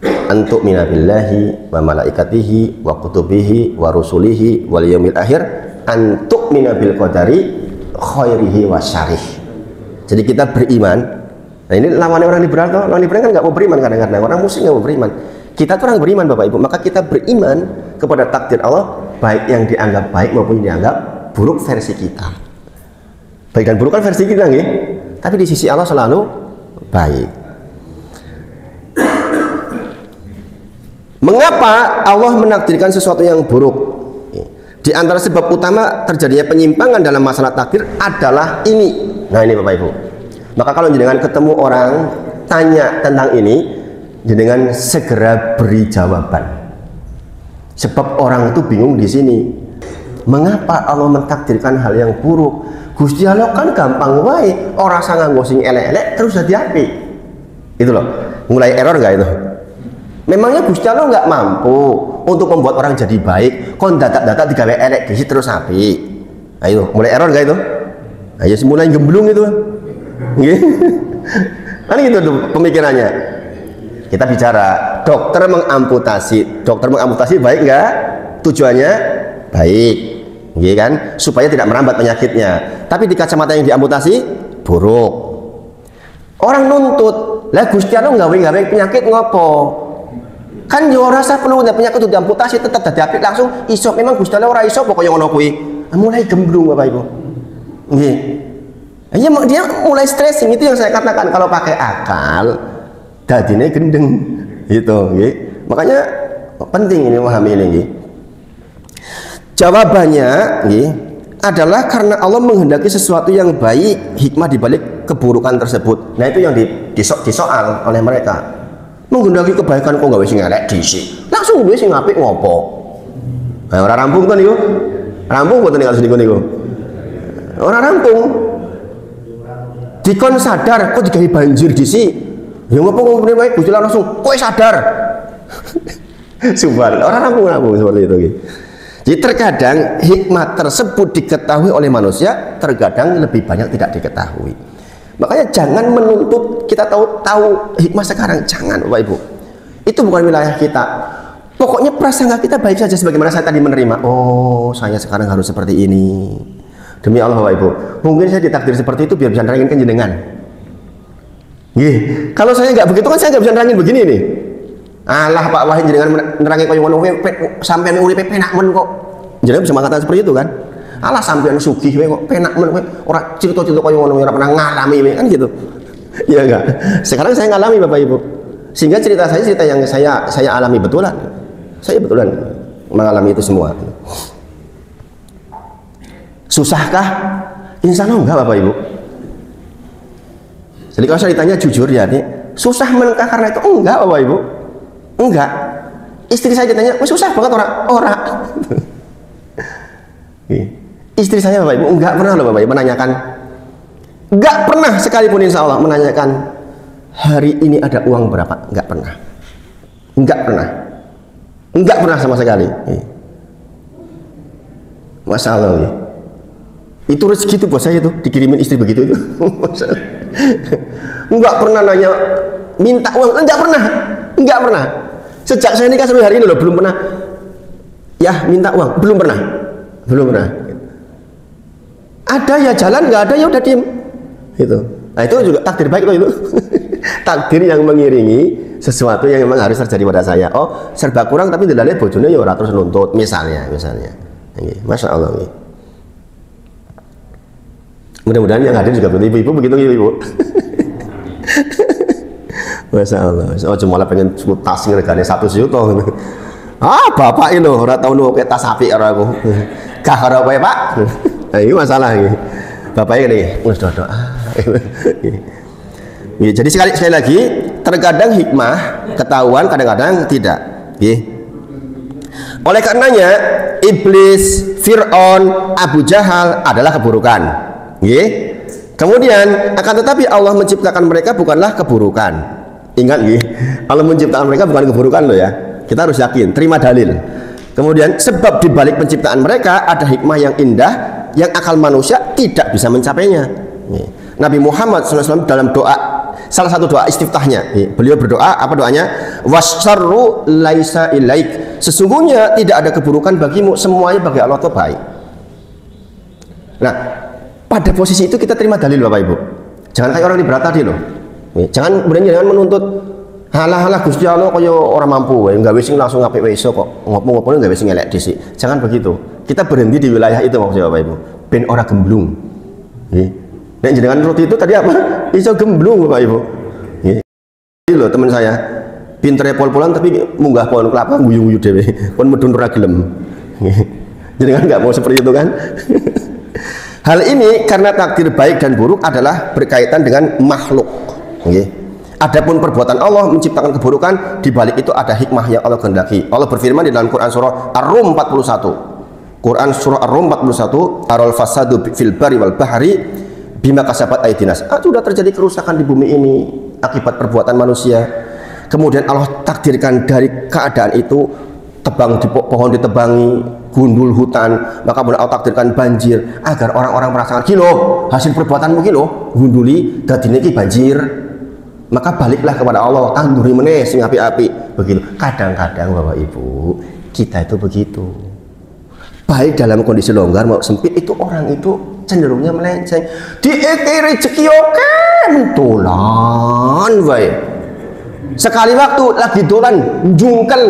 Antuk mina billahi wa malaikatihi wa kutubihi wa rusulihi wal yaumil akhir, antuk mina bil qadari khairihi wa syarih. Jadi kita beriman. Nah ini lawannya orang liberal tuh. Orang liberal kan nggak mau beriman kadang-kadang. Orang muslim nggak mau beriman. Kita tuh orang beriman Bapak Ibu. Maka kita beriman kepada takdir Allah, baik yang dianggap baik maupun yang dianggap buruk versi kita. Baik dan buruk kan versi kita nih. Tapi di sisi Allah selalu baik. Mengapa Allah menakdirkan sesuatu yang buruk? Di antara sebab utama terjadinya penyimpangan dalam masalah takdir adalah ini. Nah ini Bapak Ibu. Maka kalau jenengan ketemu orang tanya tentang ini, jenengan segera beri jawaban. Sebab orang itu bingung di sini. Mengapa Allah mentakdirkan hal yang buruk? Gusti Allah kan gampang wae, ora usah nganggo sing elek-elek terus jadi apik. Itu loh. Mulai error enggak itu? Memangnya Gusti Allah nggak mampu untuk membuat orang jadi baik, kon data-data digawe elek di terus apik. Ayo, mulai error enggak itu? Ayo mulai gemblung itu. Kan gitu tuh pemikirannya. Kita bicara dokter mengamputasi baik nggak? Tujuannya baik, gitu kan? Supaya tidak merambat penyakitnya. Tapi di kacamata yang diamputasi buruk. Orang nuntut, lah Gusti Allah gawe penyakit ngopo? Kan yo rasa perlu penyakit itu diamputasi tetap dadi apik langsung iso. Memang Gusti Allah ora iso pokoknya ngono kuwi. Mulai gemblung Bapak Ibu. Nggih. Ya, dia mulai stressing. Itu yang saya katakan, kalau pakai akal dadine gendeng gitu, nggih. Makanya penting ini memahami ini. Jawabannya adalah karena Allah menghendaki sesuatu yang baik, hikmah dibalik keburukan tersebut. Nah itu yang disoal oleh mereka. Menghendaki kebaikan kok gawe sing elek dhisik. Langsung gue sing apik ngopo? Nah, ora rampung to niku. Rampung mboten ning niku niku. Ora rampung. Dikon sadar kok digawe banjir dhisik. Ya ngopo ngomongne wae Gusti Allah langsung kowe sadar. Subhan, orang rampung seperti itu. Jadi terkadang hikmah tersebut diketahui oleh manusia, terkadang lebih banyak tidak diketahui. Makanya jangan menuntut kita tahu hikmah sekarang, jangan Bapak Ibu. Itu bukan wilayah kita. Pokoknya prasangka kita baik saja sebagaimana saya tadi menerima. Oh, saya sekarang harus seperti ini. Demi Allah Bapak Ibu, mungkin saya ditakdir seperti itu biar bisa nerangin jenengan. Kalau saya nggak begitu kan saya nggak bisa nerangin begini nih. Alah Pak Wahid jenengan nerangi kaya ngono sampean uripe penak men kok. Jenengan bisa mengatakan seperti itu kan? Alah sampean sugih kowe kok penak men kowe ora cerita-cerita kaya ngono ora pernah ngalami kan gitu. Iya enggak? Sekarang saya ngalami Bapak Ibu. Sehingga cerita saya cerita yang saya alami betulan. Saya betulan mengalami itu semua. Susahkah? Insya Allah enggak Bapak Ibu. Jadi kalau saya ditanya jujur ya nih, susah menikah karena itu enggak Bapak Ibu. Enggak. Istri saya ditanya, susah banget orang. Istri saya Bapak Ibu enggak pernah loh Bapak Ibu menanyakan, enggak pernah sekalipun insya Allah menanyakan hari ini ada uang berapa, enggak pernah. Enggak pernah sama sekali. Masya Allah. Itu rezeki itu buat saya tuh dikirimin istri begitu itu. Enggak pernah nanya minta uang, enggak pernah. Sejak saya nikah sampai hari ini loh belum pernah ya minta uang, belum pernah. Ada ya jalan, nggak ada ya udah diem. Itu. Nah itu juga takdir baik loh itu. Takdir yang mengiringi sesuatu yang memang harus terjadi pada saya. Oh serba kurang tapi dilalui bojone ya ora terus nuntut misalnya. Masya Allah. Mudah-mudahan yang hadir juga begitu ibu begitu ibu. Masya Allah. Oh cuma lah pengen tas ngergane 1 juta. Bapak ini ora tau nuke tas apik karo aku. Gak karo kowe Pak. Nah ini masalah iki. Bapak ini wis dodo. Jadi sekali lagi terkadang hikmah ketahuan kadang-kadang tidak. Oleh karenanya iblis, Fir'aun, Abu Jahal adalah keburukan. Kemudian akan tetapi Allah menciptakan mereka bukanlah keburukan. Ingat Allah menciptakan mereka bukan keburukan loh ya. Kita harus yakin, terima dalil. Kemudian sebab dibalik penciptaan mereka ada hikmah yang indah yang akal manusia tidak bisa mencapainya. Nabi Muhammad SAW dalam doa, salah satu doa istiftahnya, beliau berdoa, apa doanya? Wasyarru laisa ilaik. Sesungguhnya tidak ada keburukan bagimu, semuanya bagi Allah itu baik. Nah, pada posisi itu kita terima dalil Bapak Ibu. Jangan kayak orang di berat tadi loh. Jangan menuntut halah Gusti Allah kaya orang mampu nggak wis langsung ngapik wis kok ngopo-ngopo nggak wis ngelek dhisik. Jangan begitu. Kita berhenti di wilayah itu maksudnya Bapak Ibu. Ben ora gemblung. Nek jenengan roti itu tadi apa? Iso gemblung Bapak Ibu. Ini loh teman saya. Pintere pol-polan tapi munggah pohon kelapa guyu-guyu dhewe. Pun medun ora gelem. Jenengan nggak mau seperti itu kan? Hal ini karena takdir baik dan buruk adalah berkaitan dengan makhluk. Adapun perbuatan Allah menciptakan keburukan, di balik itu ada hikmah yang Allah kehendaki. Allah berfirman di dalam Quran surah Ar-Rum 41. Quran surah Ar-Rum 41, aral fasadu fil bari wal bahri bima kasabat aydinas. Sudah terjadi kerusakan di bumi ini akibat perbuatan manusia. Kemudian Allah takdirkan dari keadaan itu pohon ditebangi, gundul hutan, maka Allah takdirkan banjir agar orang-orang merasakan kilo hasil perbuatanmu kilo gunduli dadine iki banjir. Maka baliklah kepada Allah, tanduri meneh sing api-api begitu. Kadang-kadang Bapak Ibu kita itu begitu, baik dalam kondisi longgar mau sempit itu orang itu cenderungnya melenceng. Dieki rezeki oke dolan wae, sekali waktu lagi dolan jungkel,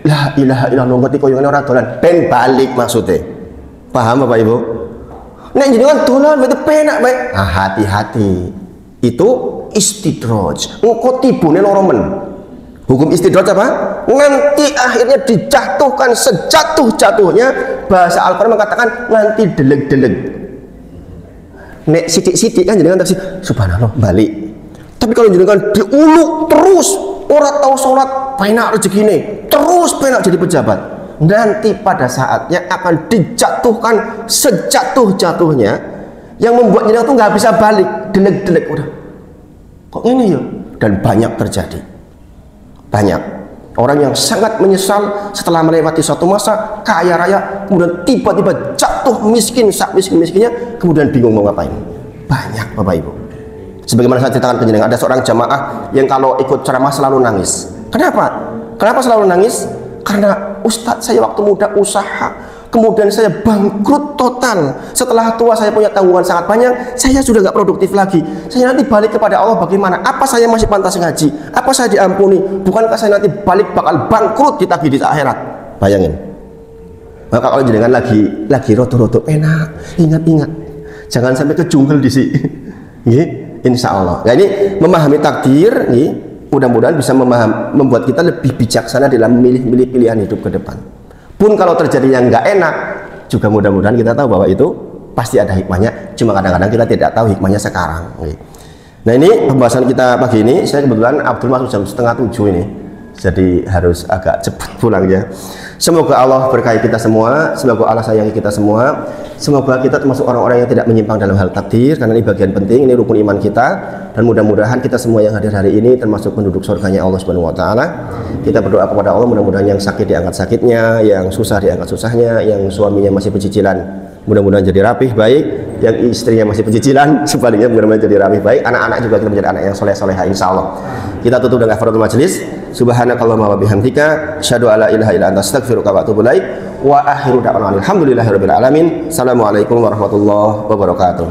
la ilaha illallah ngerti koyo ngene ora dolan ben balik maksudnya. Paham Bapak Ibu? Nek jenengan dolan itu penak bae. Hati-hati. Itu istidraj. Engko tibune loro men. Hukum istidraj apa? Nanti akhirnya dijatuhkan sejatuh-jatuhnya. Bahasa Al-Quran mengatakan nanti deleg-deleg. Nek sidik-sidik kan jenengan taksi subhanallah balik. Tapi kalau jenengan diuluk terus, orang tahu sholat penak rezekine, terus penak jadi pejabat, nanti pada saatnya akan dijatuhkan sejatuh-jatuhnya, yang membuat jenengan tuh nggak bisa balik, deleg-deleg udah. Kok ini ya? Dan banyak terjadi. Banyak orang yang sangat menyesal setelah melewati suatu masa kaya raya, kemudian tiba-tiba jatuh miskin, sak miskin-miskinnya, kemudian bingung mau ngapain. Banyak Bapak Ibu. Sebagaimana saya ceritakan penjenengan, ada seorang jamaah yang kalau ikut ceramah selalu nangis. Kenapa? Kenapa selalu nangis? Karena Ustadz, saya waktu muda usaha, kemudian saya bangkrut total. Setelah tua saya punya tanggungan sangat banyak, saya sudah nggak produktif lagi. Saya nanti balik kepada Allah bagaimana? Apa saya masih pantas ngaji? Apa saya diampuni? Bukankah saya nanti balik bakal bangkrut ditagih di akhirat? Bayangin. Maka kalau jenengan lagi roto-roto enak, ingat-ingat, jangan sampai ke jungle di sini. Insya Allah. Nah, ini memahami takdir, mudah-mudahan bisa membuat kita lebih bijaksana dalam memilih pilihan hidup ke depan. Pun kalau terjadi yang nggak enak, juga mudah-mudahan kita tahu bahwa itu pasti ada hikmahnya. Cuma kadang-kadang kita tidak tahu hikmahnya sekarang. Nah, ini pembahasan kita pagi ini. Saya kebetulan Abdul masuk jam 6:30 ini, jadi harus agak cepat pulangnya. Semoga Allah berkahi kita semua, semoga Allah sayangi kita semua, semoga kita termasuk orang-orang yang tidak menyimpang dalam hal takdir, karena ini bagian penting, ini rukun iman kita. Dan mudah-mudahan kita semua yang hadir hari ini termasuk penduduk surganya Allah Subhanahu wa taala. Kita berdoa kepada Allah, mudah-mudahan yang sakit diangkat sakitnya, yang susah diangkat susahnya, yang suaminya masih pecicilan mudah-mudahan jadi rapih baik, yang istrinya masih pecicilan sebaliknya mudah-mudahan jadi rapih baik, anak-anak juga kita menjadi anak yang soleh-soleha insyaallah. Kita tutup dengan kafaratul majelis. Subhanakallahumma wa bihamdika asyhadu alla ilaha illa anta astaghfiruka wa atubu ilaik. Wa akhiru da'wana alhamdulillahirabbil alamin. Assalamualaikum warahmatullahi wabarakatuh.